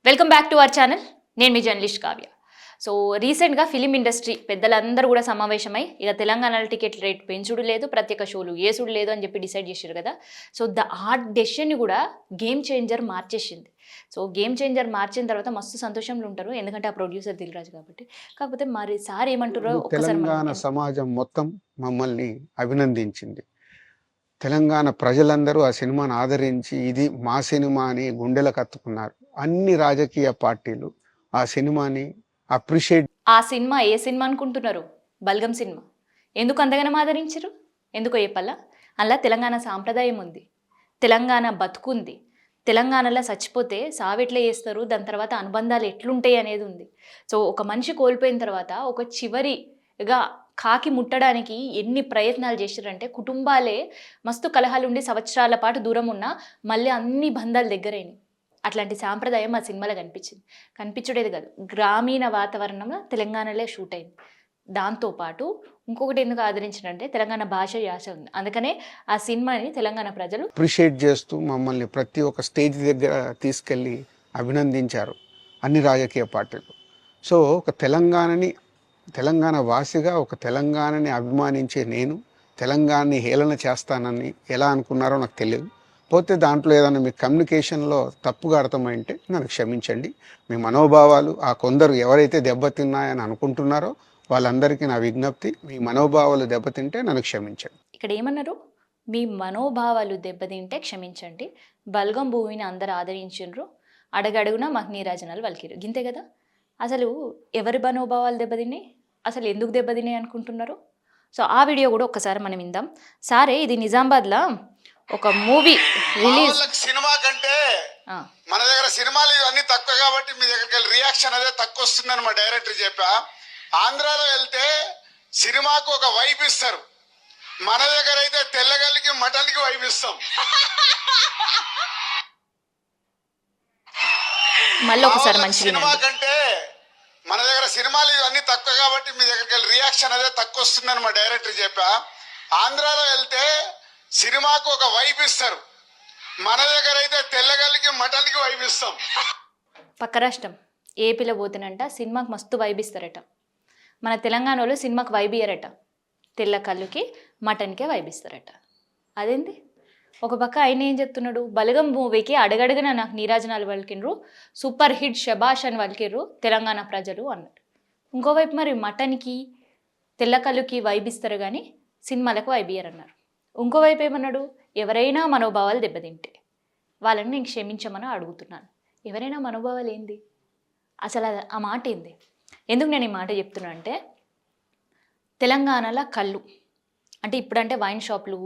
Welcome back to our channel. నేను మీ journalist Kavya. So రీసెంట్గా film industry పెద్దలందరూ కూడా సమావేశమై ఇక తెలంగాణ టికెట్ రేట్ పెంచుడు లేదు, ప్రత్యేక షోలు ఏసుడు లేదు అని చెప్పి డిసైడ్ చేశారు కదా. సో ఆ డెసిషన్ని కూడా గేమ్ చేంజర్ మార్చేసింది. సో గేమ్ చేంజర్ మార్చిన తర్వాత మస్తు సంతోషంలో ఉంటారు, ఎందుకంటే ఆ ప్రొడ్యూసర్ దిల్రాజు కాబట్టి. కాకపోతే మరి సార్ ఏమంటారో తెలంగాణ సమాజం మొత్తం మమ్మల్ని అభినందించింది. తెలంగాణ ప్రజలందరూ ఆ సినిమాను ఆదరించి ఇది మా సినిమా అని గుండెలకు హత్తుకున్నారు. అన్ని రాజకీయ పార్టీలు ఆ సినిమాని అప్రిషియేట్. ఆ సినిమా ఏ సినిమా అనుకుంటున్నారు? బల్గం సినిమా. ఎందుకు అంతగానో ఆదరించరు? ఎందుకో చెప్పాలా? అలా తెలంగాణ సాంప్రదాయం ఉంది, తెలంగాణ బతుకుంది, తెలంగాణలో చచ్చిపోతే సావెట్లా చేస్తారు, దాని తర్వాత అనుబంధాలు ఎట్లుంటాయి అనేది ఉంది. సో ఒక మనిషి కోల్పోయిన తర్వాత ఒక చివరిగా కాకి ముట్టడానికి ఎన్ని ప్రయత్నాలు చేశారంటే కుటుంబాలే మస్తు కలహాలు ఉండి సంవత్సరాల పాటు దూరం ఉన్నా మళ్ళీ అన్ని బంధాలు దగ్గరైనవి. అట్లాంటి సాంప్రదాయం ఆ సినిమాలో కనిపించింది. కనిపించడేది కాదు, గ్రామీణ వాతావరణంలో తెలంగాణలో షూట్ అయింది. దాంతోపాటు ఇంకొకటి ఎందుకు ఆదరించారంటే తెలంగాణ భాష యాస ఉంది, అందుకనే ఆ సినిమాని తెలంగాణ ప్రజలు అప్రిషియేట్ చేస్తూ మమ్మల్ని ప్రతి ఒక్క స్టేజ్ దగ్గర తీసుకెళ్ళి అభినందించారు అన్ని రాజకీయ పార్టీలు. సో ఒక తెలంగాణ వాసిగా ఒక తెలంగాణని అభిమానించే నేను తెలంగాణని హేళన చేస్తానని ఎలా అనుకున్నారో నాకు తెలియదు. పోతే దాంట్లో ఏదైనా మీ కమ్యూనికేషన్లో తప్పుగా అర్థమైంటే నన్ను క్షమించండి. మీ మనోభావాలు ఆ కొందరు ఎవరైతే దెబ్బతిన్నాయని అనుకుంటున్నారో వాళ్ళందరికీ నా విజ్ఞప్తి, మీ మనోభావాలు దెబ్బతింటే నన్ను క్షమించండి. ఇక్కడ ఏమన్నారు? మీ మనోభావాలు దెబ్బతింటే క్షమించండి, బల్గం భూమిని అందరు ఆదరించారు, అడగడుగున మాకు నీరాజనాలు వలికిరు, గింతే కదా. అసలు ఎవరి మనోభావాలు దెబ్బతిన్నాయి, అసలు ఎందుకు దెబ్బతిన్నాయి అనుకుంటున్నారు? సో ఆ వీడియో కూడా ఒక్కసారి మనం విందాం. సారే ఇది నిజామాబాద్లో ఒక మూవీ రిలీజ్. సినిమా కంటే మన దగ్గర సినిమాలు ఇవన్నీ తక్కువ కాబట్టి మీ దగ్గరికి వెళ్ళి రియాక్షన్ అదే తక్కువ వస్తుందని మా డైరెక్టర్ చెప్పా. ఆంధ్రాలో వెళ్తే సినిమాకు ఒక వైబ్ ఇస్తారు, మన దగ్గర అయితే తెల్లగల్లికి మటన్కి వైబ్ ఇస్తాం. మళ్ళీ ఒకసారి మంచి సినిమా కంటే మన దగ్గర సినిమాలు ఇవన్నీ తక్కువ కాబట్టి మీ దగ్గరికి వెళ్ళి రియాక్షన్ అదే తక్కువ వస్తుందని మా డైరెక్టర్ చెప్పా. ఆంధ్రాలో వెళ్తే సినిమాకు ఒక వైబ్ ఇస్తారు, మన దగ్గర అయితే తెల్లగల్లికి మటన్కి వైబ్ ఇస్తాం. పక్క రాష్ట్రం ఏపీలో పోతేనంట సినిమాకి మస్తు వైబ్ ఇస్తారట, మన తెలంగాణ వాళ్ళు సినిమాకి వైబ్ ఇయ్యారట, తెల్ల కళ్ళుకి మటన్కే వైబ్ ఇస్తారట. అదేంటి? ఒక పక్క ఆయన ఏం చెప్తున్నాడు, బలగం మూవీకి అడగడుగున నాకు నీరాజనాలు వలికిండ్రు, సూపర్ హిట్ శబాష్ అని వలికిర్రు తెలంగాణ ప్రజలు అన్నాడు. ఇంకోవైపు మరి మటన్కి తెల్ల కళ్ళుకి వైబ్ ఇస్తారు కానీ సినిమాలకు వైబ్ ఇయ్యరన్నారు. ఇంకోవైపు ఏమన్నాడు, ఎవరైనా మనోభావాలు దెబ్బతింటే వాళ్ళని నేను క్షమించమని అడుగుతున్నాను. ఎవరైనా మనోభావాలు ఏంది అసలు? ఆ మాట ఏంది? ఎందుకు నేను ఈ మాట చెప్తున్నా అంటే, తెలంగాణలో కళ్ళు అంటే ఇప్పుడంటే వైన్ షాపులు,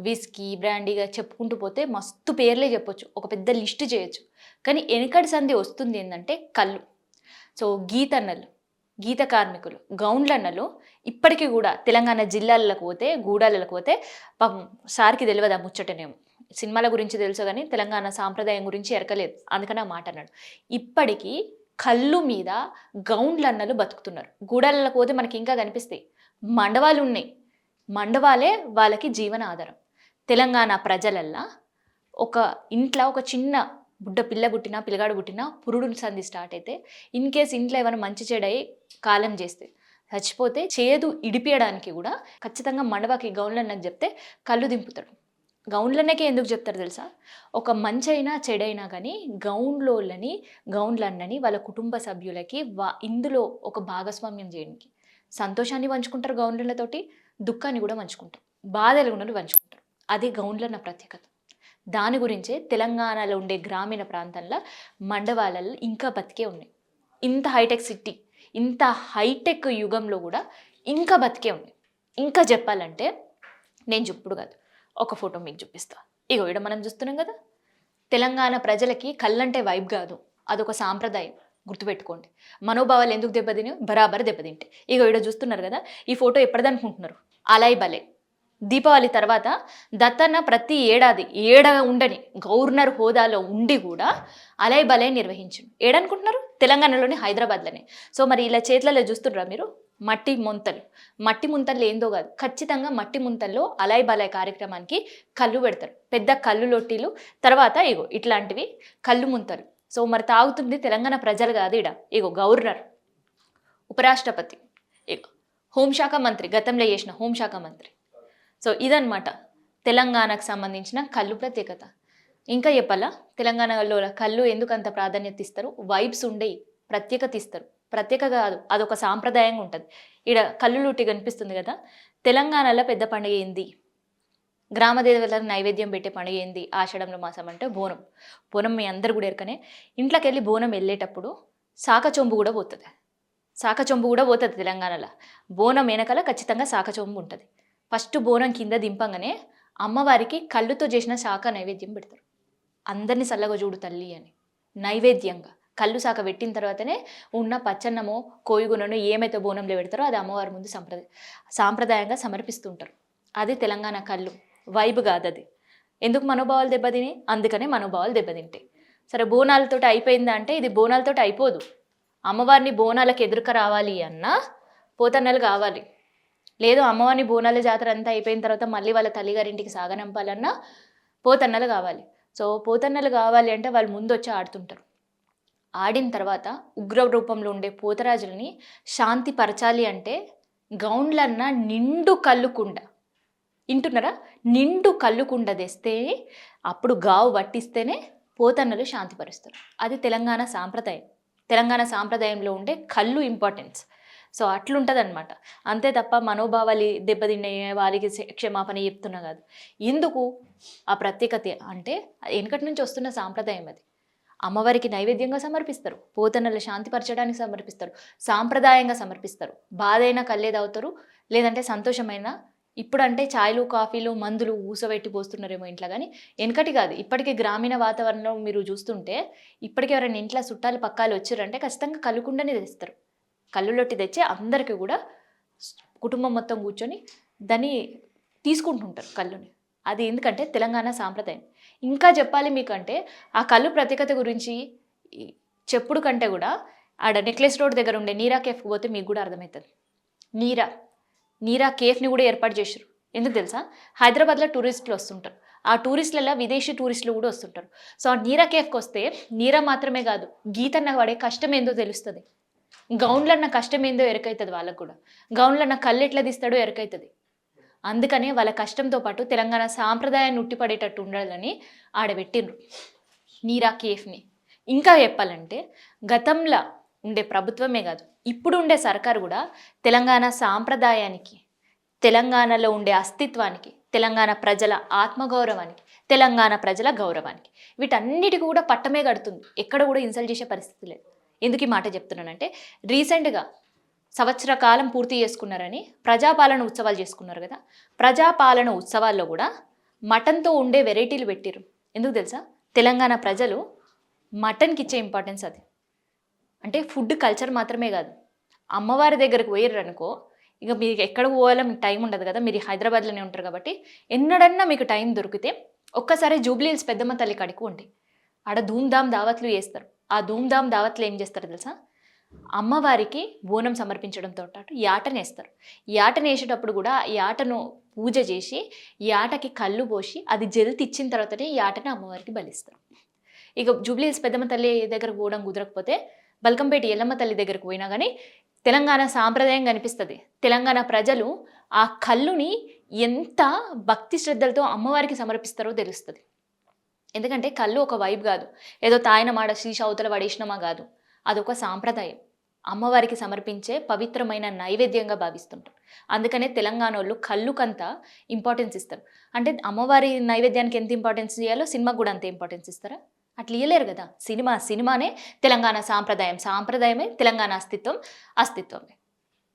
విస్కీ, బ్రాండీగా చెప్పుకుంటూ పోతే మస్తు పేర్లే చెప్పొచ్చు, ఒక పెద్ద లిస్ట్ చేయొచ్చు. కానీ వెనకటి సంధి వస్తుంది ఏంటంటే కళ్ళు. సో గీతన్నలు, గీత కార్మికులు, గౌండ్లన్నలు ఇప్పటికీ కూడా తెలంగాణ జిల్లాలకు పోతే, గూడాలకు పోతే పాపం సార్కి తెలియదు ఆ ముచ్చటనేమో. సినిమాల గురించి తెలుసు కానీ తెలంగాణ సాంప్రదాయం గురించి ఎరకలేదు, అందుకని ఆ మాట అన్నాడు. ఇప్పటికీ కళ్ళు మీద గౌండ్లన్నలు బతుకుతున్నారు. గూడాలకు పోతే మనకి ఇంకా కనిపిస్తాయి, మండవాలు ఉన్నాయి, మండవాలే వాళ్ళకి జీవన ఆధారం. తెలంగాణ ప్రజలల్లా ఒక ఇంట్లో ఒక చిన్న బుడ్డ పిల్ల పుట్టినా, పిల్లగాడు పుట్టినా పురుడు సంధి స్టార్ట్ అయితే, ఇన్ కేస్ ఇంట్లో ఏమైనా మంచి చెడై కాలం చేస్తే చచ్చిపోతే చేదు ఇడిపియడానికి కూడా ఖచ్చితంగా మండవాకి గౌన్లన్నకి చెప్తే కళ్ళు దింపుతాడు. గౌన్లన్నకే ఎందుకు చెప్తారు తెలుసా? ఒక మంచి అయినా చెడైనా కానీ గౌన్లన్నని వాళ్ళ కుటుంబ సభ్యులకి ఇందులో ఒక భాగస్వామ్యం చేయడానికి, సంతోషాన్ని పంచుకుంటారు గౌన్లతోటి, దుఃఖాన్ని కూడా పంచుకుంటారు, బాధలు కూడా పంచుకుంటారు. అది గౌన్లన్న ప్రత్యేకత. దాని గురించే తెలంగాణలో ఉండే గ్రామీణ ప్రాంతంలో మండవాళ్ళల్లో ఇంకా బతికే ఉన్నాయి. ఇంత హైటెక్ సిటీ, ఇంత హైటెక్ యుగంలో కూడా ఇంకా బతికే ఉన్నాయి. ఇంకా చెప్పాలంటే నేను చెప్పుడు కాదు, ఒక ఫోటో మీకు చూపిస్తా. ఇగో ఇక్కడ మనం చూస్తున్నాం కదా, తెలంగాణ ప్రజలకి కళ్ళంటే వైబ్ కాదు, అదొక సాంప్రదాయం, గుర్తుపెట్టుకోండి. మనోభావాలు ఎందుకు దెబ్బతిని బరాబర్ దెబ్బతింటే. ఇగో ఇక్కడ చూస్తున్నారు కదా, ఈ ఫోటో ఎప్పటిదనుకుంటున్నారు? అలాయ్ బలే దీపావళి తర్వాత దత్తన్న ప్రతి ఏడాది ఉండని గవర్నర్ హోదాలో ఉండి కూడా అలాయ్ బలే నిర్వహించిండు. ఏడనుకుంటున్నారు? తెలంగాణలోని హైదరాబాద్లోనే. సో మరి ఇలా చేతులలో చూస్తున్నారా మీరు? మట్టి ముంతలు ఏందో కాదు, ఖచ్చితంగా మట్టి ముంతల్లో అలాయ్ బలాయ్ కార్యక్రమానికి కళ్ళు పెడతారు, పెద్ద కళ్ళు లొట్టీలు, తర్వాత ఇగో ఇట్లాంటివి కళ్ళు ముంతలు. సో మరి తాగుతుంది తెలంగాణ ప్రజలు కాదు. ఇడ ఇగో గవర్నర్, ఉపరాష్ట్రపతి, ఇగో హోంశాఖ మంత్రి, గతంలో చేసిన హోంశాఖ మంత్రి. సో ఇదన్నమాట తెలంగాణకు సంబంధించిన కళ్ళు ప్రత్యేకత. ఇంకా చెప్పాలా, తెలంగాణలో కళ్ళు ఎందుకు అంత ప్రాధాన్యత ఇస్తారు? వైబ్స్ ఉండేవి, ప్రత్యేకత ఇస్తారు. ప్రత్యేక కాదు, అదొక సాంప్రదాయంగా ఉంటుంది. ఇక్కడ కళ్ళు లూటి కనిపిస్తుంది కదా, తెలంగాణలో పెద్ద పండుగ ఏంది, గ్రామ దేవతలకు నైవేద్యం పెట్టే పండుగ ఏంది ఆషాఢంలో మాసం అంటే బోనం. బోనం మీ అందరు కూడా ఎరకనే. ఇంట్లోకి వెళ్ళి బోనం వెళ్ళేటప్పుడు శాఖచొంబు కూడా పోతుంది. శాఖచొంబు కూడా పోతుంది తెలంగాణలో. బోనం వెనకాల ఖచ్చితంగా శాఖచొంబు ఉంటుంది. ఫస్ట్ బోనం కింద దింపంగానే అమ్మవారికి కళ్ళుతో చేసిన శాఖ నైవేద్యం పెడతారు. అందరినీ చల్లగా చూడు తల్లి అని నైవేద్యంగా కళ్ళు శాఖ పెట్టిన తర్వాతనే ఉన్న పచ్చన్నమో కోయిగుననో ఏమైతే బోనంలో పెడతారో అది అమ్మవారి ముందు సాంప్రదాయంగా సమర్పిస్తుంటారు. అది తెలంగాణ కళ్ళు వైబ్ కాదు అది. ఎందుకు మనోభావాలు దెబ్బతిని? అందుకనే మనోభావాలు దెబ్బతింటాయి. సరే బోనాలతోటి అయిపోయిందా అంటే ఇది బోనాలతోటి అయిపోదు. అమ్మవారిని బోనాలకు ఎదురుక రావాలి అన్నా పోతన్నలు కావాలి. లేదు అమ్మవారిని బోనాల జాతర అంతా అయిపోయిన తర్వాత మళ్ళీ వాళ్ళ తల్లిగారింటికి సాగనంపాలన్నా పోతన్నలు కావాలి. సో పోతన్నలు కావాలి అంటే వాళ్ళు ముందు వచ్చి ఆడుతుంటారు. ఆడిన తర్వాత ఉగ్ర రూపంలో ఉండే పోతరాజులని శాంతి పరచాలి అంటే గౌండ్లన్నా నిండు కళ్ళుకుండ, వింటున్నారా, నిండు కళ్ళుకుండ తెస్తే అప్పుడు గావు పట్టిస్తేనే పోతన్నలు శాంతిపరుస్తారు. అది తెలంగాణ సాంప్రదాయం. తెలంగాణ సాంప్రదాయంలో ఉండే కళ్ళు ఇంపార్టెన్స్. సో అట్లుంటుంది అనమాట. అంతే తప్ప మనోభావాలు దెబ్బతినే వారికి క్షమాపణ చెప్తున్నా కాదు. ఎందుకు ఆ ప్రత్యేకత అంటే వెనకటి నుంచి వస్తున్న సాంప్రదాయం అది. అమ్మవారికి నైవేద్యంగా సమర్పిస్తారు, పోతన్నలు శాంతిపరచడానికి సమర్పిస్తారు, సాంప్రదాయంగా సమర్పిస్తారు. బాధైనా కళ్ళే తాగుతారు, లేదంటే సంతోషమైన. ఇప్పుడంటే ఛాయ్లు కాఫీలు మందులు ఊసబెట్టి పోస్తున్నారేమో ఇంట్లో, కానీ వెనకటి కాదు. ఇప్పటికీ గ్రామీణ వాతావరణంలో మీరు చూస్తుంటే ఇప్పటికీ ఎవరైనా ఇంట్లో చుట్టాలు పక్కాలు వచ్చారంటే ఖచ్చితంగా కళ్ళుకుండనే తెస్తారు. కళ్ళులొట్టి తెచ్చి అందరికీ కూడా కుటుంబం మొత్తం కూర్చొని దాన్ని తీసుకుంటుంటారు కళ్ళుని. అది ఎందుకంటే తెలంగాణ సాంప్రదాయం. ఇంకా చెప్పాలి మీకంటే ఆ కళ్ళు ప్రత్యేకత గురించి చెప్పుడు కంటే కూడా ఆడ నెక్లెస్ రోడ్ దగ్గర ఉండే నీరా కేఫ్కి పోతే మీకు కూడా అర్థమవుతుంది. నీరా కేఫ్ని కూడా ఏర్పాటు చేశారు. ఎందుకు తెలుసా? హైదరాబాద్లో టూరిస్టులు వస్తుంటారు. ఆ టూరిస్టులలో విదేశీ టూరిస్టులు కూడా వస్తుంటారు. సో ఆ నీరా కేఫ్కి వస్తే నీరా మాత్రమే కాదు, గీతన్న పడే కష్టం ఏందో తెలుస్తుంది. గౌన్లన్న కష్టం ఏందో ఎరకవుతుంది వాళ్ళకు కూడా. గౌన్లన్న కళ్ళు ఎట్లా తీస్తాడో ఎరకవుతుంది. అందుకనే వాళ్ళ కష్టంతో పాటు తెలంగాణ సాంప్రదాయాన్ని ఉట్టిపడేటట్టు ఉండాలని ఆడబెట్టిండ్రు నీరా కేఫ్ని. ఇంకా చెప్పాలంటే గతంలో ఉండే ప్రభుత్వమే కాదు, ఇప్పుడు ఉండే సర్కారు కూడా తెలంగాణ సాంప్రదాయానికి, తెలంగాణలో ఉండే అస్తిత్వానికి, తెలంగాణ ప్రజల ఆత్మగౌరవానికి, తెలంగాణ ప్రజల గౌరవానికి, వీటన్నిటికీ కూడా పట్టమే కడుతుంది. ఎక్కడ కూడా ఇన్సల్ట్ చేసే పరిస్థితి లేదు. ఎందుకు ఈ మాట చెప్తున్నానంటే రీసెంట్గా సంవత్సర కాలం పూర్తి చేసుకున్నారని ప్రజాపాలన ఉత్సవాలు చేసుకున్నారు కదా. ప్రజాపాలన ఉత్సవాల్లో కూడా మటన్తో ఉండే వెరైటీలు పెట్టిరు. ఎందుకు తెలుసా? తెలంగాణ ప్రజలు మటన్కి ఇచ్చే ఇంపార్టెన్స్ అది. అంటే ఫుడ్ కల్చర్ మాత్రమే కాదు, అమ్మవారి దగ్గరకు పోయారు అనుకో, ఇక మీకు ఎక్కడికి పోవాలో మీకు టైం ఉండదు కదా. మీరు హైదరాబాద్లోనే ఉంటారు కాబట్టి ఎన్నడన్నా మీకు టైం దొరికితే ఒక్కసారి జూబ్లీ హిల్స్ పెద్దమ్మ తల్లి కాడికి ఉండి ఆడ ధూమ్ధామ్ దావత్లు చేస్తారు. ఆ ధూమ్ధామ్ దావత్లు ఏం చేస్తారు తెలుసా? అమ్మవారికి బోనం సమర్పించడంతో పాటు యాటనేస్తారు. యాటనేసేటప్పుడు కూడా యాటను పూజ చేసి యాటకి కళ్ళు పోసి అది జల్తి ఇచ్చిన తర్వాతనే యాటని అమ్మవారికి బలిస్తారు. ఇక జూబ్లీ హిల్స్ పెద్దమ్మ తల్లి దగ్గరకు పోవడం కుదరకపోతే బల్కంపేట ఎల్లమ్మ తల్లి దగ్గరకు పోయినా కానీ తెలంగాణ సాంప్రదాయం కనిపిస్తుంది. తెలంగాణ ప్రజలు ఆ కళ్ళుని ఎంత భక్తి శ్రద్ధలతో అమ్మవారికి సమర్పిస్తారో తెలుస్తుంది. ఎందుకంటే కళ్ళు ఒక వైబ్ కాదు, ఏదో తాయన మాడ శీష అవతల పడేసినమా కాదు. అదొక సాంప్రదాయం, అమ్మవారికి సమర్పించే పవిత్రమైన నైవేద్యంగా భావిస్తుంటారు. అందుకనే తెలంగాణ వాళ్ళు కళ్ళుకంత ఇంపార్టెన్స్ ఇస్తారు. అంటే అమ్మవారి నైవేద్యానికి ఎంత ఇంపార్టెన్స్ ఇవ్వాలో సినిమాకు కూడా అంతే ఇంపార్టెన్స్ ఇస్తారా? అట్లా ఇవ్వలేరు కదా. సినిమానే తెలంగాణ సాంప్రదాయం, సాంప్రదాయమే తెలంగాణ అస్తిత్వమే.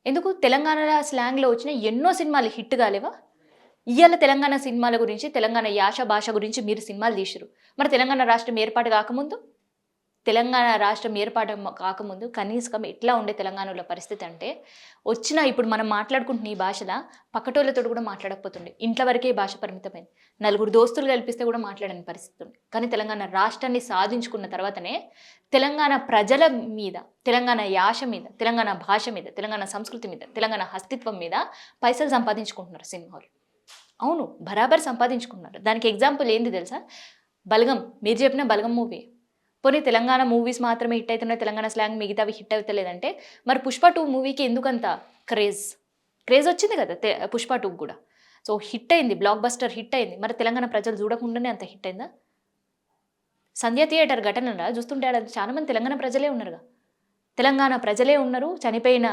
ఎందుకు? తెలంగాణ స్లాంగ్లో వచ్చిన ఎన్నో సినిమాలు హిట్ కాలేవా? ఇవాళ తెలంగాణ సినిమాల గురించి, తెలంగాణ యాస భాష గురించి మీరు సినిమాలు తీసిరు. మరి తెలంగాణ రాష్ట్రం ఏర్పాటు కాకముందు కనీసం ఎట్లా ఉండే తెలంగాణలో పరిస్థితి అంటే ఇప్పుడు మనం మాట్లాడుకుంటున్న ఈ భాషలో పక్కటోళ్ళతో కూడా మాట్లాడకపోతుండే. ఇంట్లో వరకే భాష పరిమితమైంది. నలుగురు దోస్తులు కల్పిస్తే కూడా మాట్లాడని పరిస్థితి ఉంది. కానీ తెలంగాణ రాష్ట్రాన్ని సాధించుకున్న తర్వాతనే తెలంగాణ ప్రజల మీద, తెలంగాణ యాస మీద, తెలంగాణ భాష మీద, తెలంగాణ సంస్కృతి మీద, తెలంగాణ అస్తిత్వం మీద పైసలు సంపాదించుకుంటున్నారు సినిమాలు. అవును, బరాబర్ సంపాదించుకున్నారు. దానికి ఎగ్జాంపుల్ ఏంది తెలుసా? బలగం. మీరు చెప్పిన బలగం మూవీ పోనీ తెలంగాణ మూవీస్ మాత్రమే హిట్ అవుతున్నాయి, తెలంగాణ స్లాంగ్ మిగతావి హిట్ అవుతలేదంటే మరి పుష్ప 2 మూవీకి ఎందుకంత క్రేజ్ వచ్చింది కదా పుష్ప 2 కూడా. సో హిట్ అయింది, బ్లాక్ బస్టర్ హిట్ అయింది. మరి తెలంగాణ ప్రజలు చూడకుండానే అంత హిట్ అయిందా? సంధ్య థియేటర్ ఘటన చూస్తుంటే ఆడ చాలా మంది తెలంగాణ ప్రజలే ఉన్నారుగా. తెలంగాణ ప్రజలే ఉన్నారు. చనిపోయిన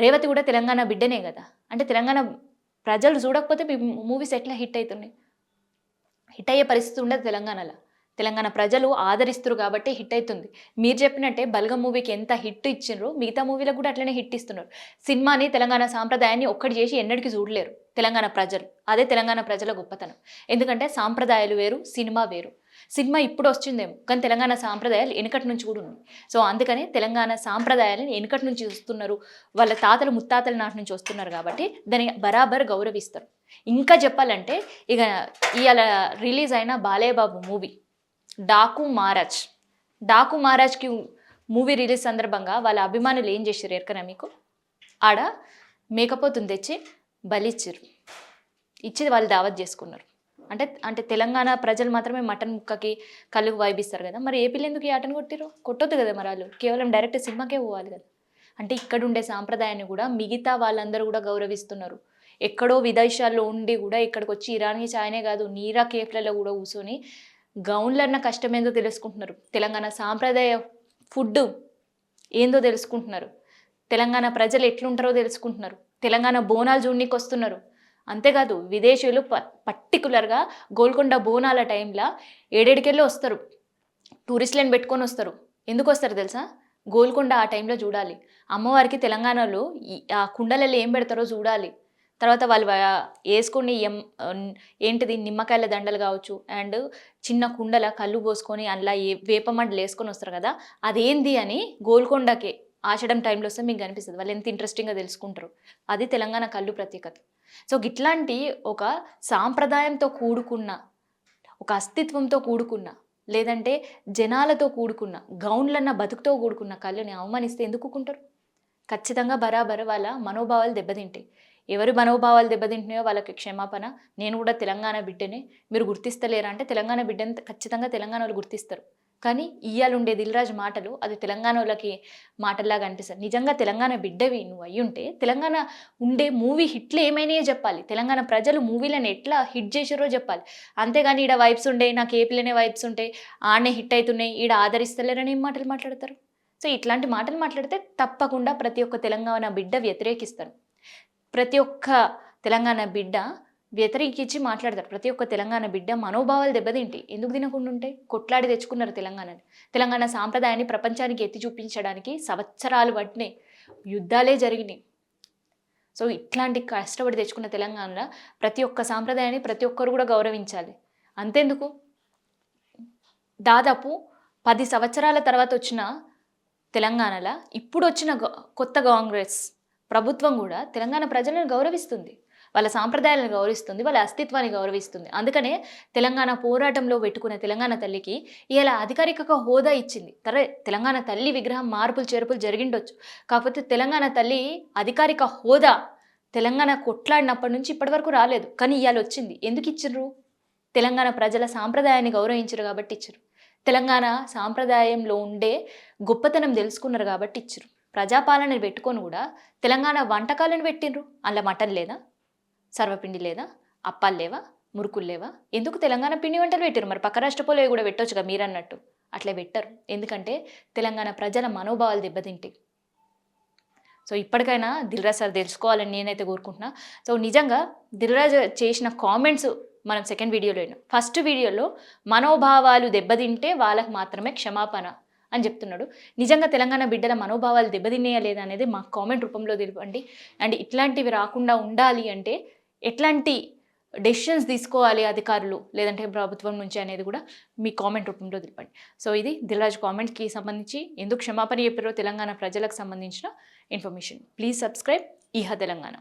రేవతి కూడా తెలంగాణ బిడ్డనే కదా. అంటే తెలంగాణ ప్రజలు చూడకపోతే మీ మూవీస్ ఎట్లా హిట్ అవుతున్నాయి? హిట్ అయ్యే పరిస్థితి ఉండదు తెలంగాణలో. తెలంగాణ ప్రజలు ఆదరిస్తారు కాబట్టి హిట్ అవుతుంది. మీరు చెప్పినట్టే బల్గం మూవీకి ఎంత హిట్ ఇచ్చిండ్రో మిగతా మూవీలకు కూడా అట్లనే హిట్ ఇస్తున్నారు. సినిమాని తెలంగాణ సాంప్రదాయాన్ని ఒక్కటి చేసి ఎన్నటికీ చూడలేరు తెలంగాణ ప్రజలు. అదే తెలంగాణ ప్రజల గొప్పతనం. ఎందుకంటే సాంప్రదాయాలు వేరు, సినిమా వేరు. సినిమా ఇప్పుడు వచ్చిందేమో కానీ తెలంగాణ సాంప్రదాయాలు వెనుకటి నుంచి కూడా ఉన్నాయి. సో అందుకని తెలంగాణ సాంప్రదాయాలను వెనుకటి నుంచి వస్తున్నారు, వాళ్ళ తాతలు ముత్తాతల నాటి నుంచి వస్తున్నారు కాబట్టి దాన్ని బరాబర్ గౌరవిస్తారు. ఇంకా చెప్పాలంటే ఇక ఇవాళ రిలీజ్ అయిన బాలేబాబు మూవీ డాకు మహారాజ్కి మూవీ రిలీజ్ సందర్భంగా వాళ్ళ అభిమానులు ఏం చేశారు ఎరకనా మీకు? ఆడ మేకపోతుని తెచ్చి బలిచ్చారు, ఇచ్చి వాళ్ళు దావత్ చేసుకున్నారు. అంటే తెలంగాణ ప్రజలు మాత్రమే మటన్ ముక్కకి కళ్ళు వైబిస్తారు కదా. మరి ఏపీలు ఎందుకు ఈ ఆటను కొట్టిరు? కొట్టొద్దు కదా మరి వాళ్ళు, కేవలం డైరెక్ట్ సినిమాకే పోవాలి కదా. అంటే ఇక్కడ ఉండే సాంప్రదాయాన్ని కూడా మిగతా వాళ్ళందరూ కూడా గౌరవిస్తున్నారు. ఎక్కడో విదేశాల్లో ఉండి కూడా ఇక్కడికి వచ్చి ఇరానీ చాయనే కాదు నీరా కేఫ్లలో కూడా కూర్చొని గౌన్లన్న కష్టం ఏందో తెలుసుకుంటున్నారు. తెలంగాణ సాంప్రదాయ ఫుడ్ ఏందో తెలుసుకుంటున్నారు. తెలంగాణ ప్రజలు ఎట్లుంటారో తెలుసుకుంటున్నారు. తెలంగాణ బోనాలు చూడనీకి వస్తున్నారు. అంతేకాదు విదేశీయులు పర్టికులర్గా గోల్కొండ బోనాల టైంలో ఏడేడికెళ్ళి వస్తారు, టూరిస్టులను పెట్టుకొని వస్తారు. ఎందుకు వస్తారు తెలుసా? గోల్కొండ ఆ టైంలో చూడాలి. అమ్మవారికి తెలంగాణలో ఆ కుండలలో ఏం పెడతారో చూడాలి. తర్వాత వాళ్ళు వేసుకొని ఏంటిది నిమ్మకాయల దండలు కావచ్చు, అండ్ చిన్న కుండల కళ్ళు పోసుకొని అందులో వేపమండలు వేసుకొని వస్తారు కదా, అదేంది అని గోల్కొండకే ఆషాఢం టైంలో వస్తే మీకు కనిపిస్తుంది. వాళ్ళు ఎంత ఇంట్రెస్టింగ్గా తెలుసుకుంటారు. అది తెలంగాణ కళ్ళు ప్రత్యేకత. సో ఇట్లాంటి ఒక సాంప్రదాయంతో కూడుకున్న, ఒక అస్తిత్వంతో కూడుకున్న, లేదంటే జనాలతో కూడుకున్న, గౌన్లన్న బతుకుతో కూడుకున్న కళ్ళని అవమానిస్తే ఎందుకుంటారు? ఖచ్చితంగా బరాబర్ వాళ్ళ మనోభావాలు దెబ్బతింటాయి. ఎవరి మనోభావాలు దెబ్బతింటున్నాయో వాళ్ళకి క్షమాపణ. నేను కూడా తెలంగాణ బిడ్డనే, మీరు గుర్తిస్తలేరా అంటే తెలంగాణ బిడ్డని ఖచ్చితంగా తెలంగాణ వాళ్ళు గుర్తిస్తారు. కానీ ఇయ్యాలు ఉండే దిల్రాజు మాటలు అది తెలంగాణ వాళ్ళకి మాటల్లాగా అనిపిస్తుంది. నిజంగా తెలంగాణ బిడ్డవి నువ్వు అయ్యుంటే తెలంగాణ ఉండే మూవీ హిట్లు ఏమైనాయో చెప్పాలి. తెలంగాణ ప్రజలు మూవీలను ఎట్లా హిట్ చేసారో చెప్పాలి. అంతేగాని ఈడ వైబ్స్ ఉండే, నాకు ఏపీలోనే వైబ్స్ ఉంటాయి, ఆడనే హిట్ అవుతున్నాయి, ఈడ ఆదరిస్తలేరని ఏం మాటలు మాట్లాడతారు? సో ఇట్లాంటి మాటలు మాట్లాడితే తప్పకుండా ప్రతి ఒక్క తెలంగాణ బిడ్డ వ్యతిరేకిస్తారు. ప్రతి ఒక్క తెలంగాణ బిడ్డ వ్యతిరేకించి మాట్లాడతారు. ప్రతి ఒక్క తెలంగాణ బిడ్డ మనోభావాలు దెబ్బతింటాయి. ఎందుకు తినకుండా ఉంటాయి? కొట్లాడి తెచ్చుకున్నారు తెలంగాణని. తెలంగాణ సాంప్రదాయాన్ని ప్రపంచానికి ఎత్తి చూపించడానికి సంవత్సరాలు పట్టినాయి, యుద్ధాలే జరిగినాయి. సో ఇట్లాంటి కష్టపడి తెచ్చుకున్న తెలంగాణలో ప్రతి ఒక్క సాంప్రదాయాన్ని ప్రతి ఒక్కరు కూడా గౌరవించాలి. అంతెందుకు దాదాపు 10 సంవత్సరాల తర్వాత వచ్చిన తెలంగాణలో ఇప్పుడు వచ్చిన కొత్త కాంగ్రెస్ ప్రభుత్వం కూడా తెలంగాణ ప్రజలను గౌరవిస్తుంది, వాళ్ళ సాంప్రదాయాలను గౌరవిస్తుంది, వాళ్ళ అస్తిత్వాన్ని గౌరవిస్తుంది. అందుకనే తెలంగాణ పోరాటంలో పెట్టుకున్న తెలంగాణ తల్లికి ఇలా అధికారిక హోదా ఇచ్చింది. తెలంగాణ తల్లి విగ్రహం మార్పులు చేర్పులు జరిగిండొచ్చు, కాకపోతే తెలంగాణ తల్లి అధికారిక హోదా తెలంగాణ కొట్లాడినప్పటి నుంచి ఇప్పటి వరకు రాలేదు. కానీ ఇవాళ వచ్చింది. ఎందుకు ఇచ్చిండ్రు? తెలంగాణ ప్రజల సాంప్రదాయాన్ని గౌరవించరు కాబట్టి ఇచ్చారు. తెలంగాణ సాంప్రదాయంలో ఉండే గొప్పతనం తెలుసుకున్నారు కాబట్టి ఇచ్చారు. ప్రజాపాలనని పెట్టుకొని కూడా తెలంగాణ వంటకాలను పెట్టిండ్రు. అందులో మటన్ లేదా, సర్వపిండి లేదా, అప్పాలు లేవా, మురుకులు లేవా? ఎందుకు తెలంగాణ పిండి వంటలు పెట్టారు? మరి పక్క రాష్ట్రపోలే కూడా పెట్టొచ్చుగా మీరు అన్నట్టు. అట్లా పెట్టరు. ఎందుకంటే తెలంగాణ ప్రజల మనోభావాలు దెబ్బతింటాయి. సో ఇప్పటికైనా దిల్రాజ్ సార్ తెలుసుకోవాలని నేనైతే కోరుకుంటున్నా. సో నిజంగా దిల్రాజ్ చేసిన కామెంట్స్ మనం సెకండ్ వీడియోలో విన్నాం. ఫస్ట్ వీడియోలో మనోభావాలు దెబ్బతింటే వాళ్ళకి మాత్రమే క్షమాపణ అని చెప్తున్నాడు. నిజంగా తెలంగాణ బిడ్డల మనోభావాలు దెబ్బతిన్నాయా లేదా అనేది మా కామెంట్ రూపంలో తెలిపండి. అండ్ ఇట్లాంటివి రాకుండా ఉండాలి అంటే ఎట్లాంటి డెసిషన్స్ తీసుకోవాలి అధికారులు లేదంటే ప్రభుత్వం నుంచి అనేది కూడా మీ కామెంట్ రూపంలో తెలిపండి. సో ఇది దిల్రాజ్ కామెంట్కి సంబంధించి ఎందుకు క్షమాపణ చెప్పారో తెలంగాణ ప్రజలకు సంబంధించిన ఇన్ఫర్మేషన్. ప్లీజ్ సబ్స్క్రైబ్ ఈహ తెలంగాణ.